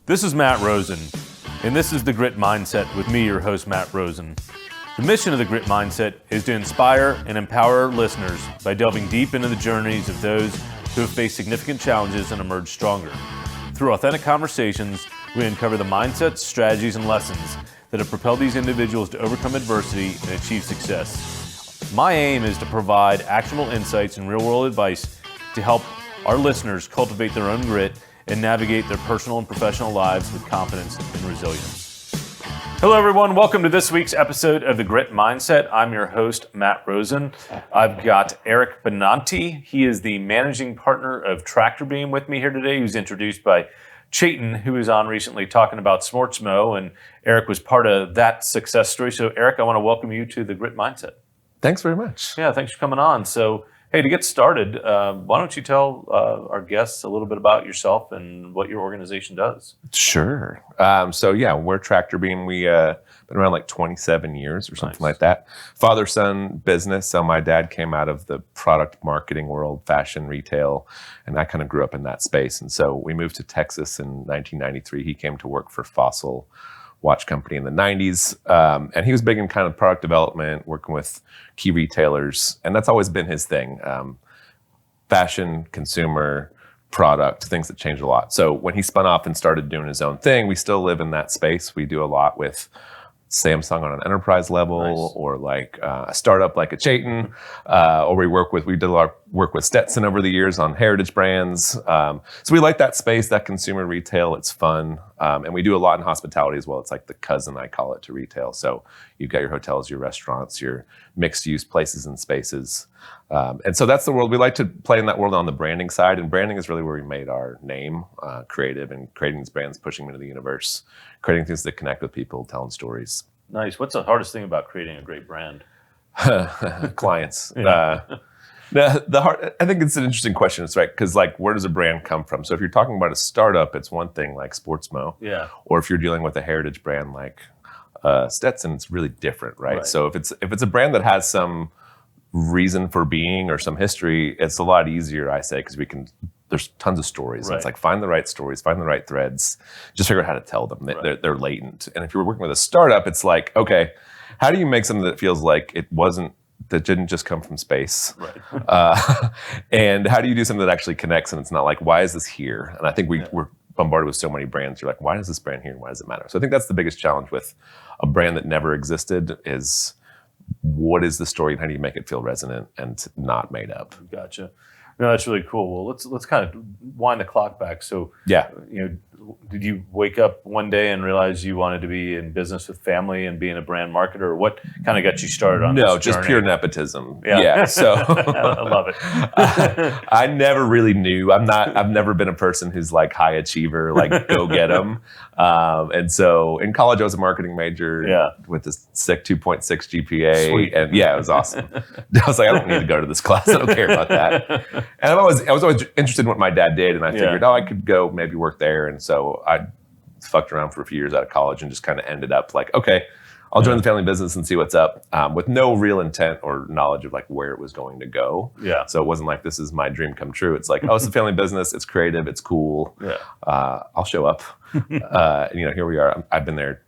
This is Matt Rosen, and this is The Grit Mindset with me, your host, Matt Rosen. The mission of The Grit Mindset is to inspire and empower our listeners by delving deep into the journeys of those who have faced significant challenges and emerged stronger. Through authentic conversations, we uncover the mindsets, strategies, and lessons that have propelled these individuals to overcome adversity and achieve success. My aim is to provide actionable insights and real-world advice to help our listeners cultivate their own grit and navigate their personal and professional lives with confidence and resilience. Hello, everyone. Welcome to this week's episode of The Grit Mindset. I'm your host, Matt Rosen. I've got Eric Benanti. He is the managing partner of Tractorbeam with me here today. He was introduced by Chayton, who was on recently talking about Sportsmo, and Eric was part of that success story. So, Eric, I want to welcome you to The Grit Mindset. Thanks very much. Yeah, thanks for coming on. So, hey, to get started, why don't you tell our guests a little bit about yourself and what your organization does? Sure. We're Tractorbeam. We been around like 27 years or something like that. Father-son business. So my dad came out of the product marketing world, fashion, retail, and I kind of grew up in that space. And so we moved to Texas in 1993. He came to work for Fossil watch company in the 90s. And he was big in kind of product development, working with key retailers. And that's always been his thing. Fashion, consumer, product, things that change a lot. So when he spun off and started doing his own thing, we still live in that space. We do a lot with Samsung on an enterprise level, or like a startup like a Chayton, or we did a lot of work with Stetson over the years on heritage brands. So we like that space, that consumer retail. It's fun. And we do a lot in hospitality as well. It's like the cousin, I call it, to retail. So you've got your hotels, your restaurants, your mixed use places and spaces. And so that's the world. We like to play in that world on the branding side. And branding is really where we made our name, creative, and creating these brands, pushing them into the universe, creating things that connect with people, telling stories. Nice. What's the hardest thing about creating a great brand? Clients. Yeah. I think it's an interesting question. It's right, because like, where does a brand come from? So if you're talking about a startup, it's one thing like Sportsmo. Yeah. Or if you're dealing with a heritage brand like Stetson, it's really different, right? So if it's a brand that has some reason for being or some history, it's a lot easier, I say, because there's tons of stories. It's like, find the right stories, find the right threads, just figure out how to tell them. They're latent. And if you're working with a startup, it's like, okay, how do you make something that feels like that didn't just come from space? Right. And how do you do something that actually connects? And it's not like, why is this here? And I think we're bombarded with so many brands. You're like, why is this brand here? And why does it matter? So I think that's the biggest challenge with a brand that never existed is, what is the story and how do you make it feel resonant and not made up? Gotcha. No, that's really cool. Well, let's kind of wind the clock back. So, did you wake up one day and realize you wanted to be in business with family and being a brand marketer? Or what kind of got you started on this journey? No, just pure nepotism. Yeah. So I love it. I never really knew. I've never been a person who's like high achiever, like go get them. And so in college, I was a marketing major with this sick 2.6 GPA. Sweet. And it was awesome. I was like, I don't need to go to this class. I don't care about that. And I was always interested in what my dad did. And I figured, I could go maybe work there. And so I fucked around for a few years out of college and just kind of ended up like, okay, I'll join the family business and see what's up, with no real intent or knowledge of like where it was going to go. Yeah. So it wasn't like, this is my dream come true. It's like, oh, it's a family business. It's creative. It's cool. Yeah. I'll show up. Here we are. I've been there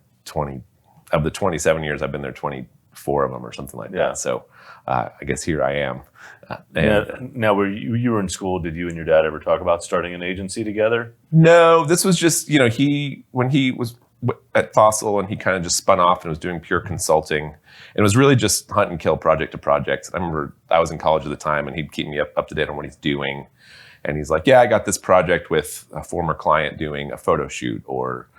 of the 27 years, I've been there 24 of them or something like that. So I guess here I am. Now, were you were in school, did you and your dad ever talk about starting an agency together? No, this was just, when he was at Fossil and he kind of just spun off and was doing pure consulting. It was really just hunt and kill project to project. I remember I was in college at the time and he'd keep me up to date on what he's doing. And he's like, I got this project with a former client doing a photo shoot or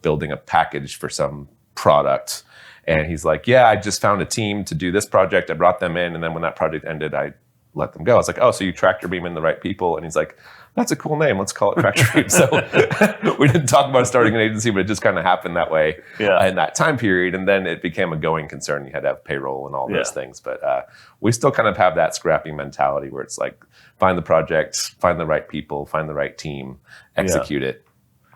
building a package for some product. And he's like, I just found a team to do this project. I brought them in. And then when that project ended, I let them go. I was like, oh, so you Tractorbeam in the right people? And he's like, that's a cool name. Let's call it Tractorbeam. So we didn't talk about starting an agency, but it just kind of happened that way in that time period. And then it became a going concern. You had to have payroll and all those things. But we still kind of have that scrappy mentality where it's like, find the project, find the right people, find the right team, execute it.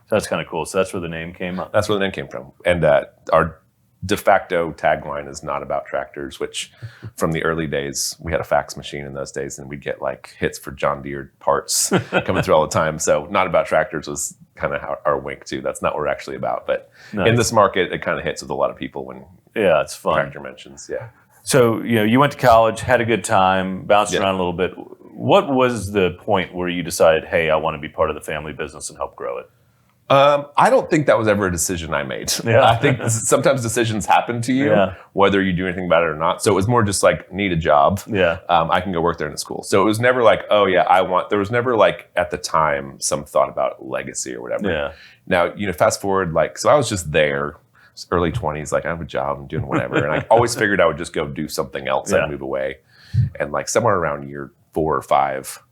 So that's kind of cool. So that's where the name came up. That's where the name came from. And our de facto tagline is not about tractors, which from the early days, we had a fax machine in those days and we'd get like hits for John Deere parts coming through all the time. So not about tractors was kind of our wink too. That's not what we're actually about. But in this market, it kind of hits with a lot of people when it's fun. Tractor mentions. Yeah. So, you went to college, had a good time, bounced around a little bit. What was the point where you decided, hey, I want to be part of the family business and help grow it? I don't think that was ever a decision I made. Yeah. I think sometimes decisions happen to you, whether you do anything about it or not. So it was more just like, need a job. Yeah. I can go work there in a school. So it was never like, oh yeah, there was never like at the time some thought about legacy or whatever. Yeah. Now, fast forward, like, so I was just there, early 20s, like I have a job, I'm doing whatever. And I always figured I would just go do something else and move away. And like somewhere around year 4 or 5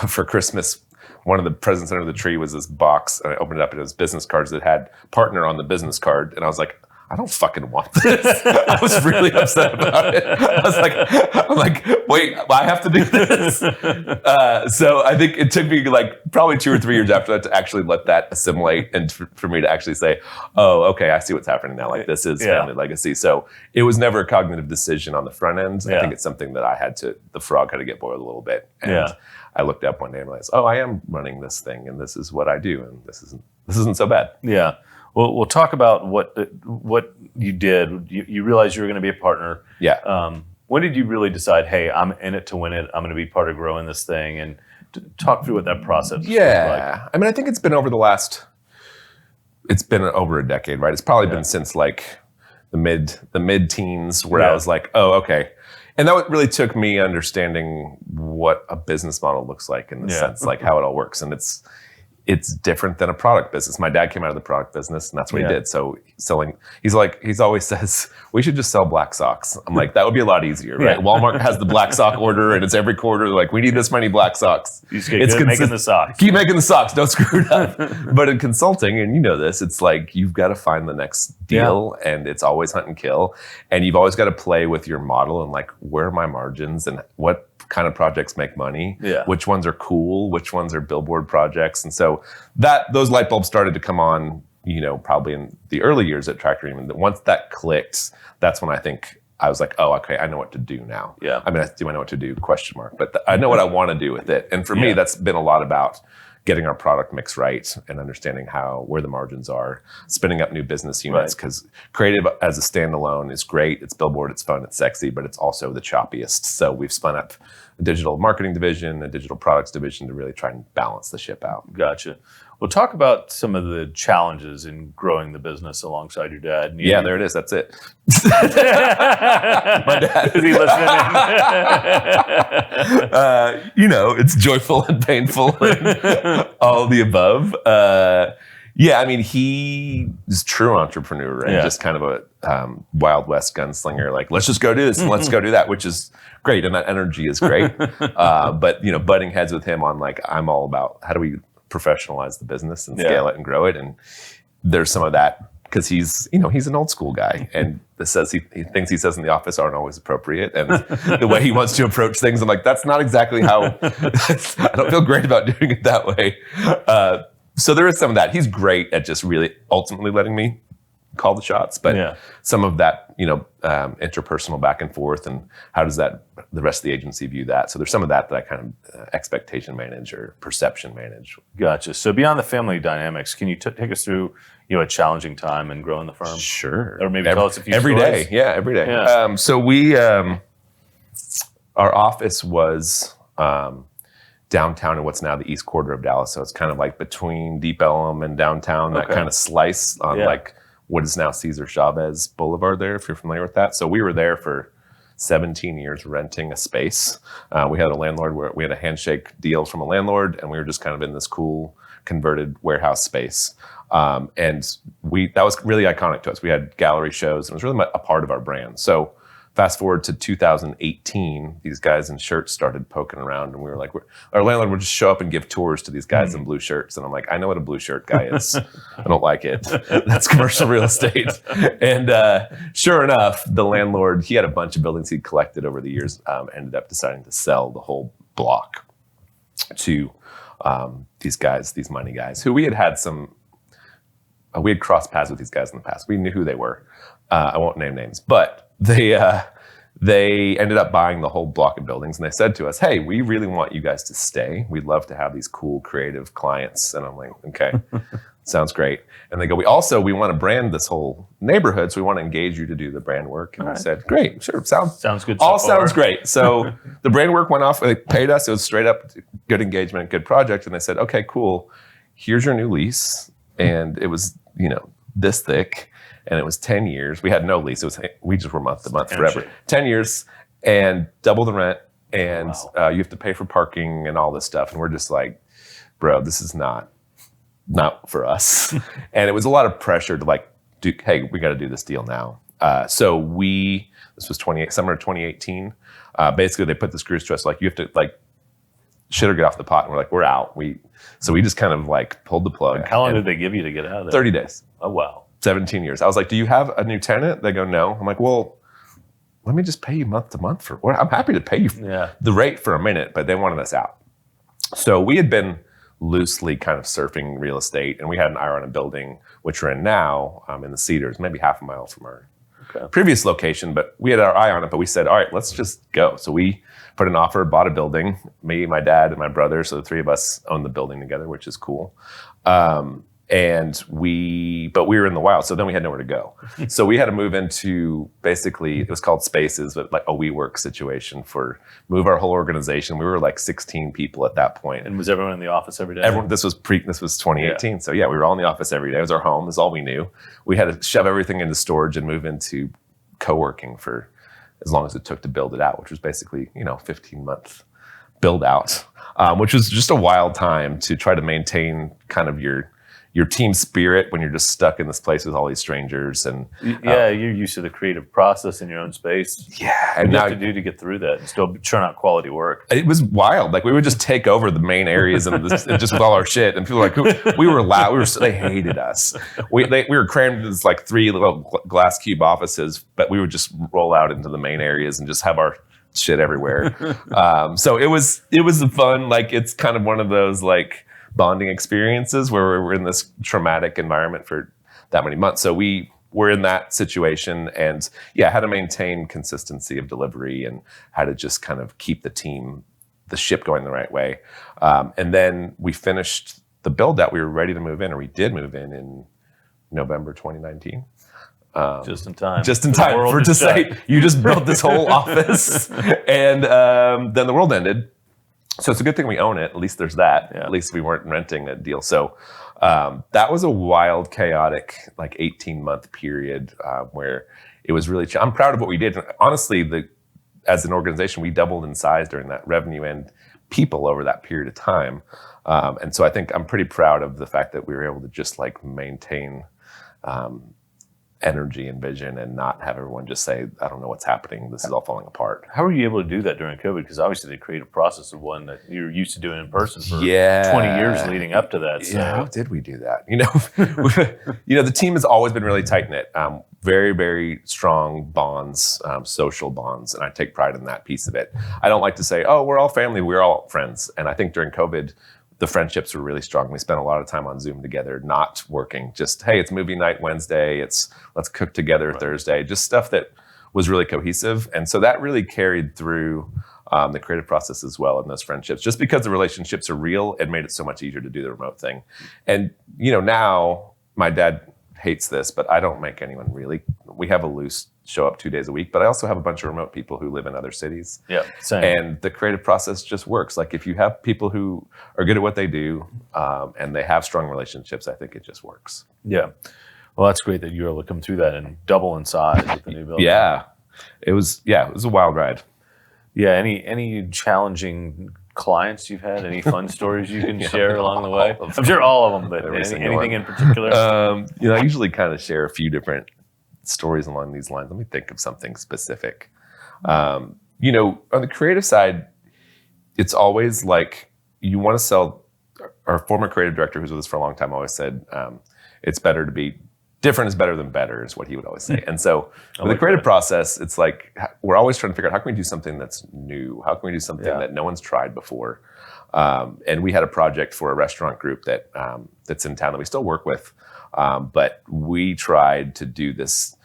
for Christmas, one of the presents under the tree was this box, and I opened it up and it was business cards that had partner on the business card. And I was like, I don't fucking want this. I was really upset about it. I'm like, wait, I have to do this. So I think it took me like probably 2 or 3 years after that to actually let that assimilate and for me to actually say, oh, okay, I see what's happening now. Like this is family legacy. So it was never a cognitive decision on the front end. I think it's something that the frog had to get boiled a little bit. And I looked up one day and realized, oh, I am running this thing and this is what I do. And this isn't so bad. Yeah. Well, we'll talk about what you did. You realized you were going to be a partner. Yeah. When did you really decide, hey, I'm in it to win it. I'm going to be part of growing this thing, and talk through what that process was like. I mean, I think it's been over a decade, right? It's probably been since like the mid-teens where I was like, oh, okay. And that really took me understanding what a business model looks like in the sense, like how it all works. And it's different than a product business. My dad came out of the product business and that's what he did. So he's always says, we should just sell black socks. I'm like, that would be a lot easier, right? Walmart has the black sock order and it's every quarter. Like, we need this many black socks. You just get good making the socks. Keep making the socks. Don't screw it up. But in consulting, and you know this, it's like, you've got to find the next deal and it's always hunt and kill. And you've always got to play with your model and like, where are my margins and what kind of projects make money, which ones are cool, which ones are billboard projects. And so those light bulbs started to come on, probably in the early years at Tractorbeam. And once that clicked, that's when I think I was like, oh, okay, I know what to do now. Yeah. I mean, do I know what to do? ? But I know what I want to do with it. And for me, that's been a lot about getting our product mix right and understanding where the margins are, spinning up new business units, because creative as a standalone is great. It's billboard, it's fun, it's sexy, but it's also the choppiest. So we've spun up a digital marketing division, a digital products division to really try and balance the ship out. Gotcha. Well, talk about some of the challenges in growing the business alongside your dad. There it is. That's it. My dad. Is he listening? It's joyful and painful and all the above. I mean, he is a true entrepreneur and just kind of a Wild West gunslinger. Like, let's just go do this and let's go do that, which is great. And that energy is great. But, butting heads with him on like, I'm all about how do we professionalize the business and scale it and grow it. And there's some of that because he's an old school guy and things he says in the office aren't always appropriate. And the way he wants to approach things, I'm like, that's not exactly how, I don't feel great about doing it that way. So there is some of that. He's great at just really ultimately letting me call the shots, but some of that, interpersonal back and forth and how does the rest of the agency view that? So there's some of that I kind of expectation manage or perception manage. Gotcha. So beyond the family dynamics, can you take us through, a challenging time in growing the firm? Sure. Or maybe tell us a few every stories. day. Yeah, every day. Yeah. So we, our office was downtown in what's now the east quarter of Dallas. So it's kind of like between Deep Ellum and downtown, that kind of slice on like what is now Cesar Chavez Boulevard there, if you're familiar with that. So we were there for 17 years renting a space. We had a landlord where we had a handshake deal from a landlord and we were just kind of in this cool converted warehouse space. And that was really iconic to us. We had gallery shows and it was really a part of our brand. So fast forward to 2018, these guys in shirts started poking around and we were like, our landlord would just show up and give tours to these guys in blue shirts. And I'm like, I know what a blue shirt guy is. I don't like it. That's commercial real estate. And sure enough, the landlord, he had a bunch of buildings he'd collected over the years, ended up deciding to sell the whole block to these guys, these money guys, who we had some we had crossed paths with these guys in the past. We knew who they were. I won't name names, but they ended up buying the whole block of buildings, and they said to us, hey, we really want you guys to stay. We'd love to have these cool, creative clients. And I'm like, okay, sounds great. And they go, we want to brand this whole neighborhood, so we want to engage you to do the brand work. And I said, great, sure, sounds good. All sounds great. So the brand work went off, they paid us. It was straight up good engagement, good project. And they said, okay, cool. Here's your new lease. And it was, this thick. And it was 10 years. We had no lease. We just were month to month forever. 10 years and double the rent. And you have to pay for parking and all this stuff. And we're just like, bro, this is not for us. And it was a lot of pressure to hey, we got to do this deal now. This was summer of 2018. Basically, they put the screws to us. You have to shit or get off the pot. And we're like, we're out. So we just kind of pulled the plug. How long did they give you to get out of there? 30 days. Oh, wow. 17 years. I was like, do you have a new tenant? They go, no. I'm like, well, let me just pay you month to month I'm happy to pay you the rate for a minute, but they wanted us out. So we had been loosely kind of surfing real estate, and we had an eye on a building, which we're in now, in the Cedars, maybe half a mile from our previous location, but we had our eye on it, but we said, all right, let's just go. So we put an offer, bought a building, me, my dad, and my brother. So the three of us owned the building together, which is cool. But we were in the wild, so then we had nowhere to go. So we had to move into, basically, it was called Spaces, but a WeWork situation move our whole organization. We were 16 people at that point. And was everyone in the office every day? Everyone. This was 2018. Yeah. So yeah, we were all in the office every day. It was our home. It was all we knew. We had to shove everything into storage and move into co-working for as long as it took to build it out, which was basically, 15-month build out, which was just a wild time to try to maintain kind of your team spirit when you're just stuck in this place with all these strangers. And you're used to the creative process in your own space. Yeah. And what do you have to do to get through that and still churn out quality work? It was wild. We would just take over the main areas and just with all our shit. And people were we were loud. They hated us. We were crammed into this 3 little glass cube offices, but we would just roll out into the main areas and just have our shit everywhere. So it was fun. It's kind of one of those bonding experiences where we're in this traumatic environment for that many months. So we were in that situation, and had to maintain consistency of delivery and how to just kind of keep the ship going the right way. And then we finished the build out. We were ready to move in, or we did move in November 2019. Just in time. Just in time for to say, you just built this whole office. And then the world ended. So it's a good thing we own it. At least there's that. Yeah. At least we weren't renting a deal. So that was a wild, chaotic, 18-month period where it was really. I'm proud of what we did. Honestly, as an organization, we doubled in size during that revenue and people over that period of time. And so I think I'm pretty proud of the fact that we were able to just maintain energy and vision and not have everyone just say, I don't know what's happening. This is all falling apart. How were you able to do that during COVID? Because obviously the creative process of one that you're used to doing in person for 20 years leading up to that. So. Yeah, how did we do that? The team has always been really tight-knit, very, very strong bonds, social bonds, and I take pride in that piece of it. I don't like to say, oh, we're all family, we're all friends. And I think during COVID, the friendships were really strong. We spent a lot of time on Zoom together, not working. Just, hey, it's movie night Wednesday. Let's cook together Thursday. Just stuff that was really cohesive. And so that really carried through the creative process as well in those friendships. Just because the relationships are real, it made it so much easier to do the remote thing. And, now my dad hates this, but I don't make anyone really. We have a loose show up 2 days a week, but I also have a bunch of remote people who live in other cities. Yeah, same. And the creative process just works. If you have people who are good at what they do and they have strong relationships, I think it just works. Yeah. Well, that's great that you were able to come through that and double in size with the new building. Yeah. It was a wild ride. Yeah. Any challenging clients you've had? Any fun stories you can share along the way? I'm sure all of them, but anything in particular? I usually kind of share a few different stories along these lines. Let me think of something specific. On the creative side, it's always you want to sell. Our former creative director, who's with us for a long time, always said it's better to be different is better than better is what he would always say. And so with the creative process, it's like we're always trying to figure out how can we do something that's new? How can we do something that no one's tried before? And we had a project for a restaurant group that that's in town that we still work with, but we tried to do this.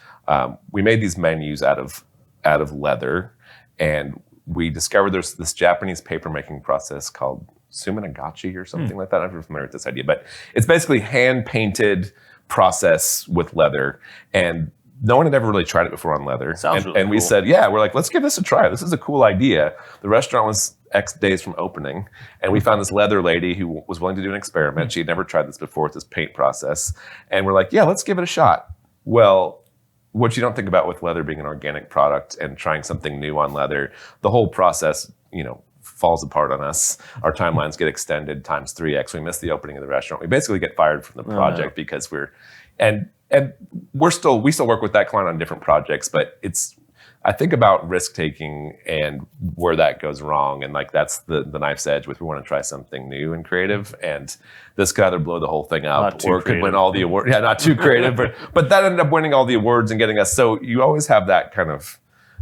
We made these menus out of leather, and we discovered there's this Japanese paper making process called suminagachi or something like that. I'm not familiar with this idea, but it's basically hand painted process with leather, and no one had ever really tried it before on leather. Sounds really and we cool. said, yeah, we're like, let's give this a try. This is a cool idea. The restaurant was X days from opening, and we found this leather lady who was willing to do an experiment. She had never tried this before with this paint process, and we're like, yeah, let's give it a shot. Well, what you don't think about with leather being an organic product and trying something new on leather, the whole process, falls apart on us. Our timelines get extended times 3x. We miss the opening of the restaurant. We basically get fired from the project because we still work with that client on different projects, but I think about risk taking and where that goes wrong. And like, that's the knife's edge with, we want to try something new and creative. And this could either blow the whole thing up or it could win all the awards. Yeah, not too creative, but that ended up winning all the awards and getting us. So you always have that kind of,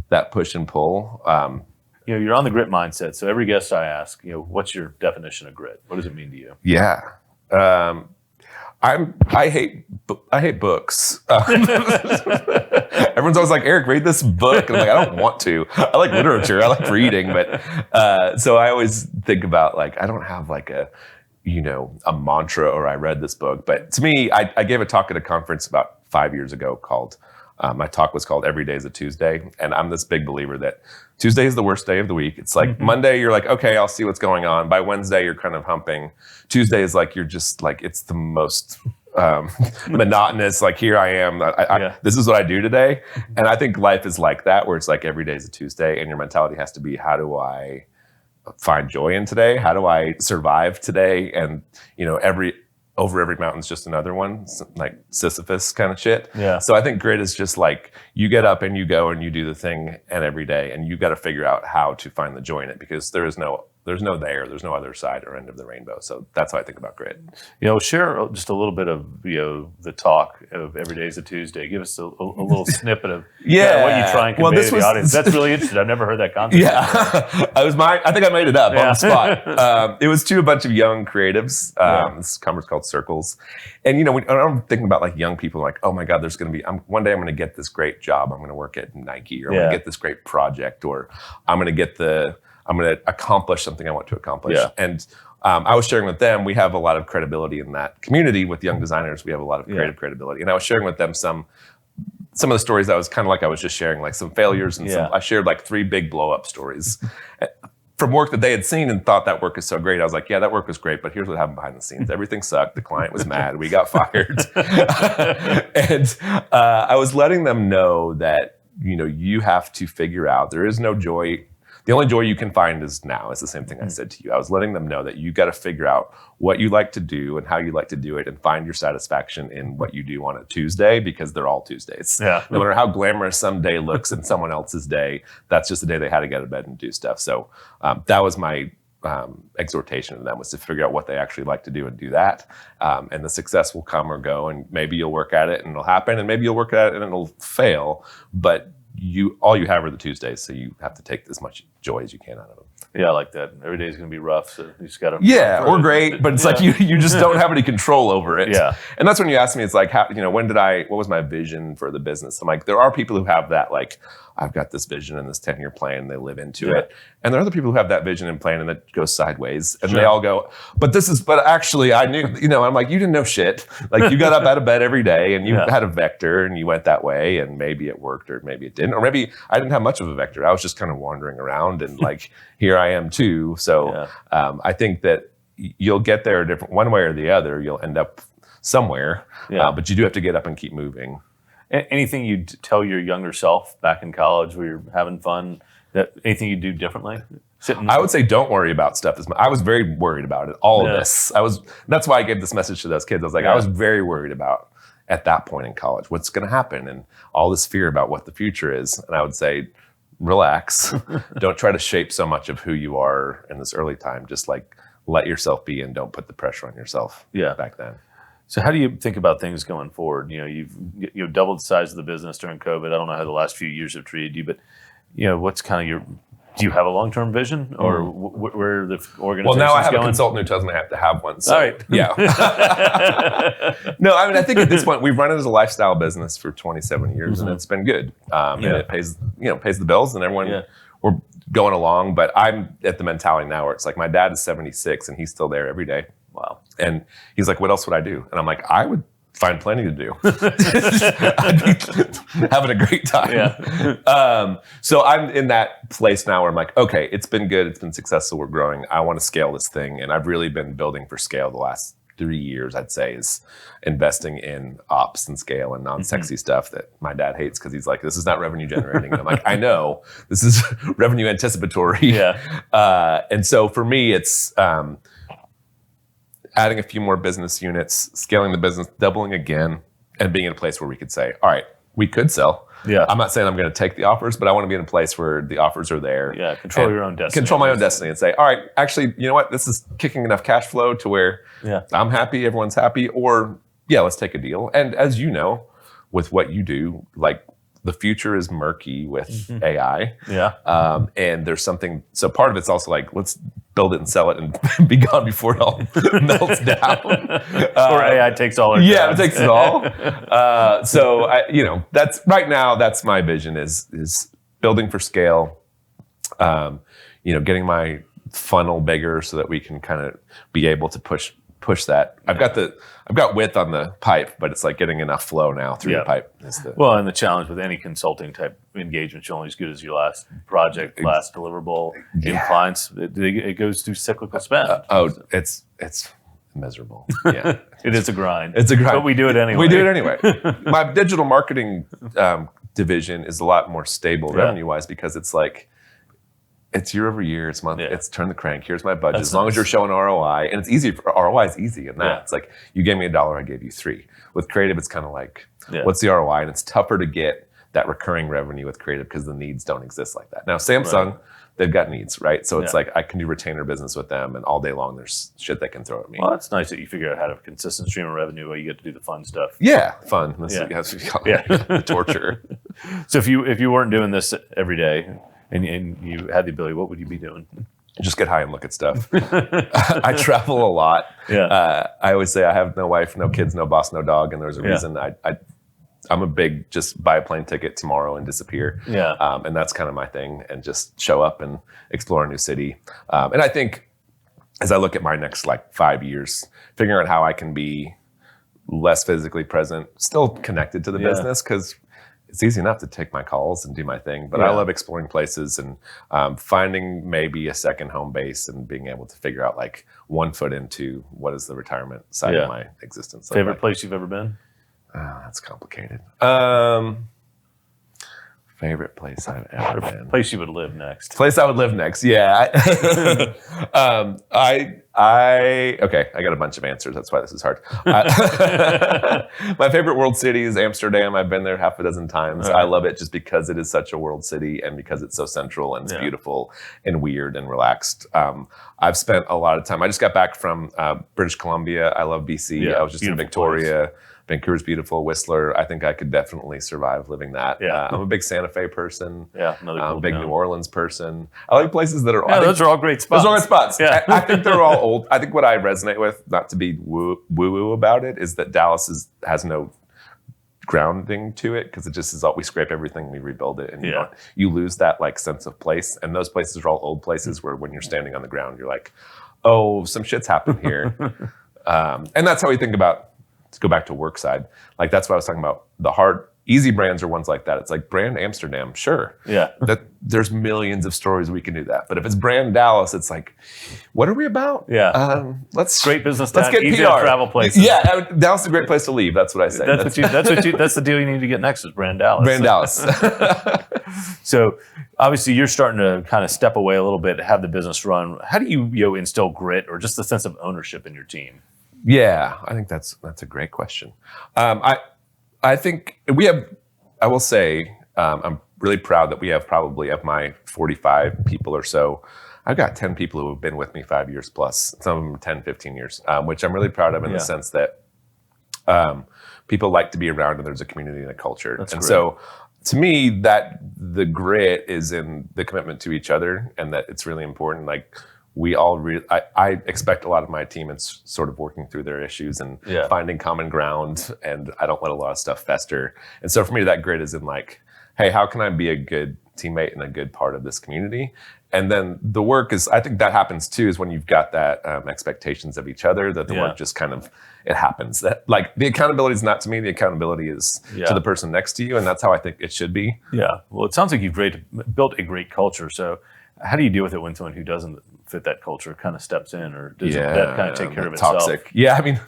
that push and pull. You're on the grit mindset. So every guest I ask, what's your definition of grit? What does it mean to you? Yeah. I hate books. Everyone's always like, Eric, read this book. And I'm like, I don't want to. I like literature. I like reading. But so I always think about like, I don't have like a mantra or I read this book. But to me, I gave a talk at a conference about 5 years ago called, my talk was called Every Day is a Tuesday. And I'm this big believer that Tuesday is the worst day of the week. It's like Monday, you're like, okay, I'll see what's going on. By Wednesday, you're kind of humping. Tuesday is like, you're just like, it's the most monotonous. Like, here I am. This is what I do today. And I think life is like that, where it's like every day is a Tuesday and your mentality has to be, how do I find joy in today? How do I survive today? And, over every mountain's just another one, like Sisyphus kind of shit. Yeah. So I think grit is just like, you get up and you go and you do the thing and every day, and you got to figure out how to find the joy in it, because there's no other side or end of the rainbow. So that's how I think about grit. Share just a little bit of the talk of Every Day is a Tuesday. Give us a little snippet of what you try and convey to the audience. That's really interesting. I've never heard that concept. Yeah, I think I made it up on the spot. It was to a bunch of young creatives. This conference called Circles, and I'm thinking about like young people, like, oh my God, there's going to be one day I'm going to get this great job. I'm going to work at Nike, or I'm going to get this great project, or I'm going to accomplish something I want to accomplish. Yeah. And I was sharing with them, we have a lot of credibility in that community with young designers. We have a lot of creative credibility. And I was sharing with them some of the stories that was kind of like I was just sharing, like some failures. And I shared like 3 big blow up stories from work that they had seen and thought that work is so great. I was like, yeah, that work was great, but here's what happened behind the scenes. Everything sucked. The client was mad. We got fired. And I was letting them know that, you have to figure out, there is no joy. The only joy you can find is now. It's the same thing I said to you. I was letting them know that you got to figure out what you like to do and how you like to do it, and find your satisfaction in what you do on a Tuesday, because they're all Tuesdays. Yeah. No matter how glamorous some day looks in someone else's day, that's just the day they had to get out of bed and do stuff. So that was my exhortation to them, was to figure out what they actually like to do and do that. And the success will come or go, and maybe you'll work at it and it'll happen, and maybe you'll work at it and it'll fail. But all you have are the Tuesdays, so you have to take as much joy as you can out of them. Yeah, I like that. Every day is going to be rough, so you just got to... Yeah, or great, but it's like you just don't have any control over it. Yeah. And that's when you ask me, it's like, what was my vision for the business? I'm like, there are people who have that, like, I've got this vision and this 10-year plan, and they live into it. And there are other people who have that vision and plan and it goes sideways. And they all go, but actually I knew, I'm like, you didn't know shit. Like, you got up out of bed every day and you had a vector and you went that way, and maybe it worked or maybe it didn't. Or maybe I didn't have much of a vector. I was just kind of wandering around, and like, here I am too. So I think that you'll get there one way or the other. You'll end up somewhere, but you do have to get up and keep moving. Anything you'd tell your younger self back in college where you're having fun, anything you'd do differently? I would say don't worry about stuff as much. I was very worried about it, all of this. That's why I gave this message to those kids. I was like, I was very worried about, at that point in college, what's going to happen, and all this fear about what the future is. And I would say, relax. Don't try to shape so much of who you are in this early time. Just like, let yourself be, and don't put the pressure on yourself back then. So how do you think about things going forward? You've doubled the size of the business during COVID. I don't know how the last few years have treated you, but what's kind of do you have a long-term vision, or where the organization? Well, now I have going? a consultant who tells me I have to have one. So, all right. Yeah. No, I mean, I think at this point we've run it as a lifestyle business for 27 years, and it's been good. And it pays the bills, and everyone we're going along. But I'm at the mentality now where it's like my dad is 76, and he's still there every day. Wow. And he's like, "What else would I do?" And I'm like, "I would find plenty to do." Having a great time. Yeah. So I'm in that place now where I'm like, okay, it's been good. It's been successful. We're growing. I want to scale this thing. And I've really been building for scale the last 3 years, I'd say, is investing in ops and scale and non-sexy stuff that my dad hates because he's like, this is not revenue generating. And I'm like, I know, this is revenue anticipatory. Yeah. And so for me, it's adding a few more business units, scaling the business, doubling again, and being in a place where we could say, all right, we could sell. Yeah. I'm not saying I'm going to take the offers, but I want to be in a place where the offers are there. Yeah. Control your own destiny. Control my own destiny and say, all right, actually, you know what? This is kicking enough cash flow to where I'm happy, everyone's happy, or let's take a deal. And as you know, with what you do, like the future is murky with AI. Yeah. And there's something, so part of it's also like, let's build it and sell it and be gone before it all melts down. Or AI takes all our jobs. It takes it all. So that's right now, that's my vision is building for scale, getting my funnel bigger so that we can kind of be able to push that. I've got width on the pipe, but it's like getting enough flow now through the pipe. Well, and the challenge with any consulting type engagement, you're only as good as your last project, last deliverable. In clients, it goes through cyclical spend. It's miserable. Yeah, it is a grind. It's a grind, but we do it anyway. We do it anyway. My digital marketing division is a lot more stable revenue wise because it's like, it's year over year, it's month, it's turn the crank, here's my budget. As long as you're showing ROI, and it's easy, ROI is easy in that. Yeah. It's like, you gave me $1, I gave you $3. With creative, it's kind of like, what's the ROI? And it's tougher to get that recurring revenue with creative because the needs don't exist like that. Now, Samsung, they've got needs, right? So it's like, I can do retainer business with them, and all day long, there's shit they can throw at me. Well, it's nice that you figure out how to have a consistent stream of revenue where you get to do the fun stuff. Yeah, fun. The torture. So if you weren't doing this every day, and you had the ability, what would you be doing? Just get high and look at stuff. I travel a lot. Yeah. I always say I have no wife, no kids, no boss, no dog, and there's a reason. I'm a big just buy a plane ticket tomorrow and disappear. Yeah. And that's kind of my thing, and just show up and explore a new city. And I think as I look at my next 5 years, figuring out how I can be less physically present, still connected to the business, because it's easy enough to take my calls and do my thing, but I love exploring places and finding maybe a second home base and being able to figure out 1 foot into what is the retirement side of my existence. Favorite place you've ever been? That's complicated. Favorite place I've ever been. Place you would live next. Place I would live next. Yeah. Okay, I got a bunch of answers. That's why this is hard. My favorite world city is Amsterdam. I've been there half a dozen times. I love it just because it is such a world city and because it's so central and it's beautiful and weird and relaxed. I've spent a lot of time. I just got back from British Columbia. I love BC. I was just in Victoria. Place. Vancouver's beautiful. Whistler, I think I could definitely survive living that. Yeah. I'm a big Santa Fe person. Yeah, another cool big town. New Orleans person. I like places that are... those are all great spots. Those are all great spots. Yeah. I think they're all old. I think what I resonate with, not to be woo-woo about it, is that Dallas has no grounding to it because it just is all, we scrape everything, we rebuild it, and you lose that sense of place. And those places are all old places where when you're standing on the ground, you're like, oh, some shit's happened here. And that's how we think about, to go back to work side, that's what I was talking about. The hard, easy brands are ones like that. It's like brand Amsterdam, sure. Yeah. That there's millions of stories we can do that. But if it's brand Dallas, it's like, what are we about? Yeah. Let's great business. Let's get easy PR. To travel places. Yeah, Dallas is a great place to leave. That's what I say. That's the deal you need to get next is brand Dallas. Brand Dallas. So obviously you're starting to kind of step away a little bit, have the business run. How do you instill grit or just a sense of ownership in your team? Yeah, I think that's a great question. I think we have, I will say, I'm really proud that we have probably of my 45 people or so, I've got 10 people who have been with me 5 years plus, some of them 10, 15 years, which I'm really proud of in the sense that people like to be around, and there's a community and a culture. That's and great. so to me, that the grit is in the commitment to each other, and that it's really important. Like we all I expect a lot of my team is sort of working through their issues and finding common ground, and I don't let a lot of stuff fester. And so for me, that grit is in like, hey, how can I be a good teammate and a good part of this community? And then the work is, I think that happens too, is when you've got that expectations of each other, that the work just kind of, it happens. That like the accountability is not to me, the accountability is to the person next to you. And that's how I think it should be. Yeah. Well, it sounds like you've built a great culture. So how do you deal with it when someone who doesn't fit that culture kind of steps in, or does that kind of take care of itself? Toxic. Yeah. I mean,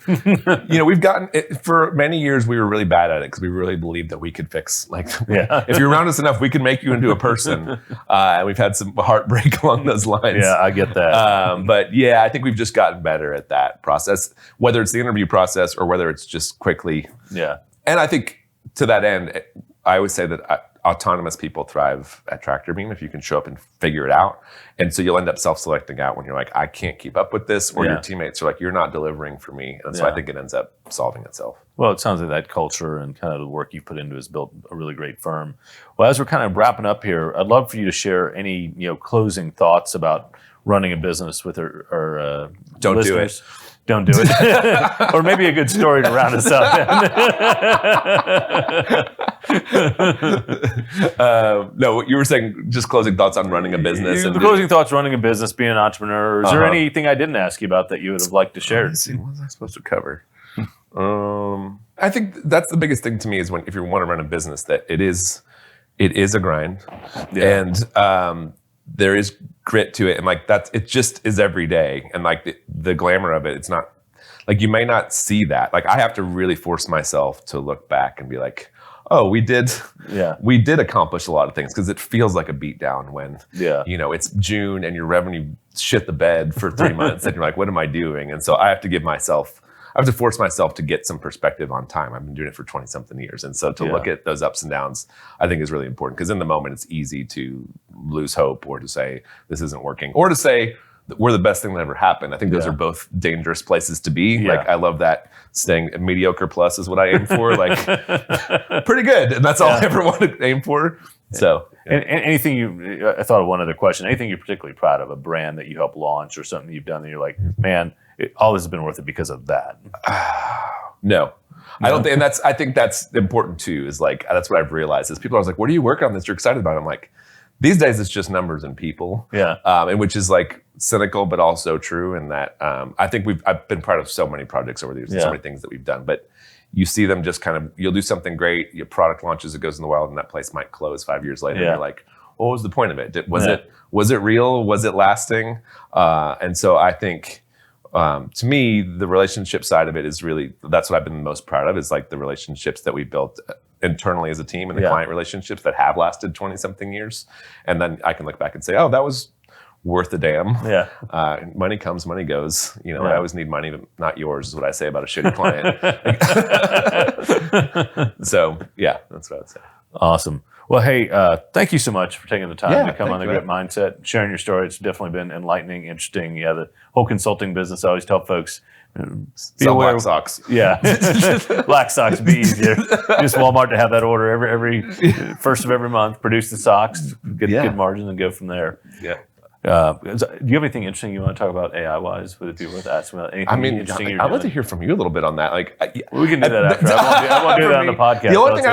we've gotten it for many years. We were really bad at it because we really believed that we could fix, like, if you're around us enough, we can make you into a person. And we've had some heartbreak along those lines. Yeah, I get that. But yeah, I think we've just gotten better at that process, whether it's the interview process or whether it's just quickly. Yeah. And I think to that end, I always say that autonomous people thrive at Tractorbeam if you can show up and figure it out. And so you'll end up self-selecting out when you're like, I can't keep up with this, or your teammates are like, you're not delivering for me. And so I think it ends up solving itself. Well, it sounds like that culture and kind of the work you've put into has built a really great firm. Well, as we're kind of wrapping up here, I'd love for you to share any closing thoughts about running a business with our Don't listeners. do it. Don't do it. Or maybe a good story to round us up. No, you were saying just closing thoughts on running a business. The closing thoughts running a business, being an entrepreneur. Is there anything I didn't ask you about that you would have liked to share? Let's see, what was I supposed to cover? I think that's the biggest thing to me is if you want to run a business, that it is a grind, and there is grit to it, and like it just is every day, and like the glamour of it, it's not like you may not see that. Like I have to really force myself to look back and be like, oh, we did accomplish a lot of things, because it feels like a beatdown when it's June and your revenue shit the bed for 3 months and you're like, what am I doing? And so I have to force myself to get some perspective on time. I've been doing it for 20 something years. And so to look at those ups and downs, I think is really important, because in the moment it's easy to lose hope, or to say this isn't working, or to say that we're the best thing that ever happened. I think those are both dangerous places to be. Yeah. Like I love that saying, mediocre plus is what I aim for. Like pretty good. And that's all I ever want to aim for. So and anything I thought of one other question, anything you're particularly proud of, a brand that you helped launch or something you've done that you're like, man, all this has been worth it because of that? No. I don't think, and I think that's important too, is like, that's what I've realized is people are like, what are you working on that you're excited about? I'm like, these days it's just numbers and people. Yeah. And which is like cynical, but also true in that I think I've been part of so many projects over the years, so many things that we've done, but you see them just kind of, you'll do something great, your product launches, it goes in the wild, and that place might close 5 years later. And you're like, what was the point of it? Was it real? Was it lasting? And so I think, to me, the relationship side of it is really, that's what I've been most proud of, is like the relationships that we built internally as a team, and the client relationships that have lasted 20 something years. And then I can look back and say, oh, that was worth a damn. Yeah. Money comes, money goes. I always need money, but not yours, is what I say about a shitty client. So yeah, that's what I would say. Awesome. Well, hey, thank you so much for taking the time to come on the Grit Mindset, sharing your story. It's definitely been enlightening, interesting. Yeah, the whole consulting business, I always tell folks, be aware. Black socks. Yeah. Black socks be easier. Just Walmart to have that order every first of every month, produce the socks, get good margin, and go from there. Yeah. Do you have anything interesting you want to talk about AI-wise with people with asking about anything interesting? I'd like to hear from you a little bit on that. Like, we can do that after. I won't do that on the podcast. The only thing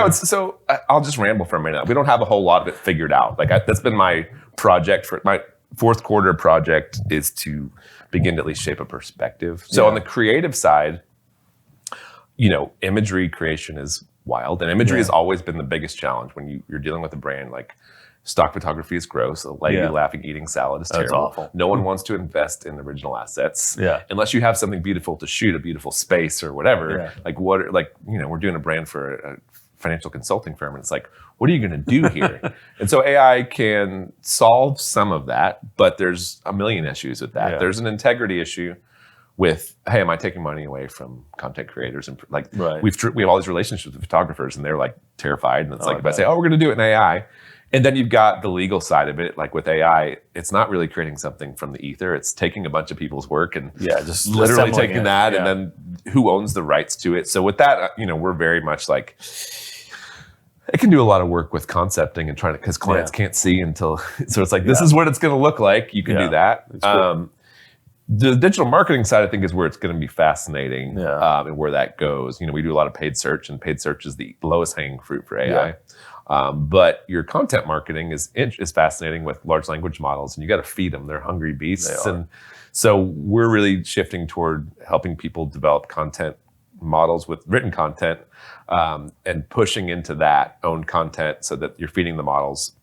I'll just ramble for a minute. We don't have a whole lot of it figured out. Like that's been my project for my fourth quarter project, is to begin to at least shape a perspective. So on the creative side, imagery creation is wild, and imagery has always been the biggest challenge when you're dealing with a brand. Like, stock photography is gross. A lady laughing, eating salad is terrible. That's awful. No one wants to invest in original assets unless you have something beautiful to shoot, a beautiful space or whatever. Like we're doing a brand for a financial consulting firm, and it's like, what are you going to do here? And so AI can solve some of that, but there's a million issues with that. There's an integrity issue with, hey, am I taking money away from content creators? And we have all these relationships with photographers, and they're like terrified. And it's if I say, oh, we're going to do it in AI, And then you've got the legal side of it, like with AI, it's not really creating something from the ether. It's taking a bunch of people's work and just literally taking that, yeah. and then who owns the rights to it. So with that, we're very much like, it can do a lot of work with concepting and trying to, because clients can't see until, so it's like, this is what it's going to look like. You can do that. The digital marketing side, I think, is where it's going to be fascinating, and where that goes. We do a lot of paid search, and paid search is the lowest hanging fruit for AI. But your content marketing is fascinating with large language models, and you got to feed them. They're hungry beasts. And so we're really shifting toward helping people develop content models with written content, and pushing into that own content so that you're feeding the models.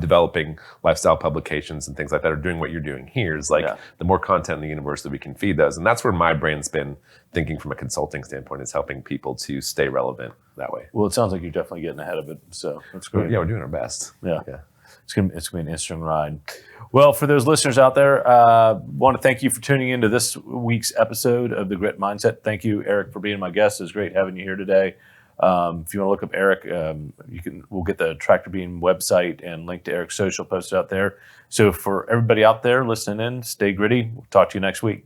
Developing lifestyle publications and things like that, are doing what you're doing here, is like the more content in the universe that we can feed those. And that's where my brain's been thinking from a consulting standpoint, is helping people to stay relevant that way. Well, it sounds like you're definitely getting ahead of it. So that's great. Yeah, we're doing our best. Yeah. It's gonna be an interesting ride. Well, for those listeners out there, want to thank you for tuning into this week's episode of The Grit Mindset. Thank you, Eric, for being my guest. It's great having you here today. If you want to look up Eric, we'll get the Tractorbeam website and link to Eric's social posted out there. So for everybody out there listening in, stay gritty. We'll talk to you next week.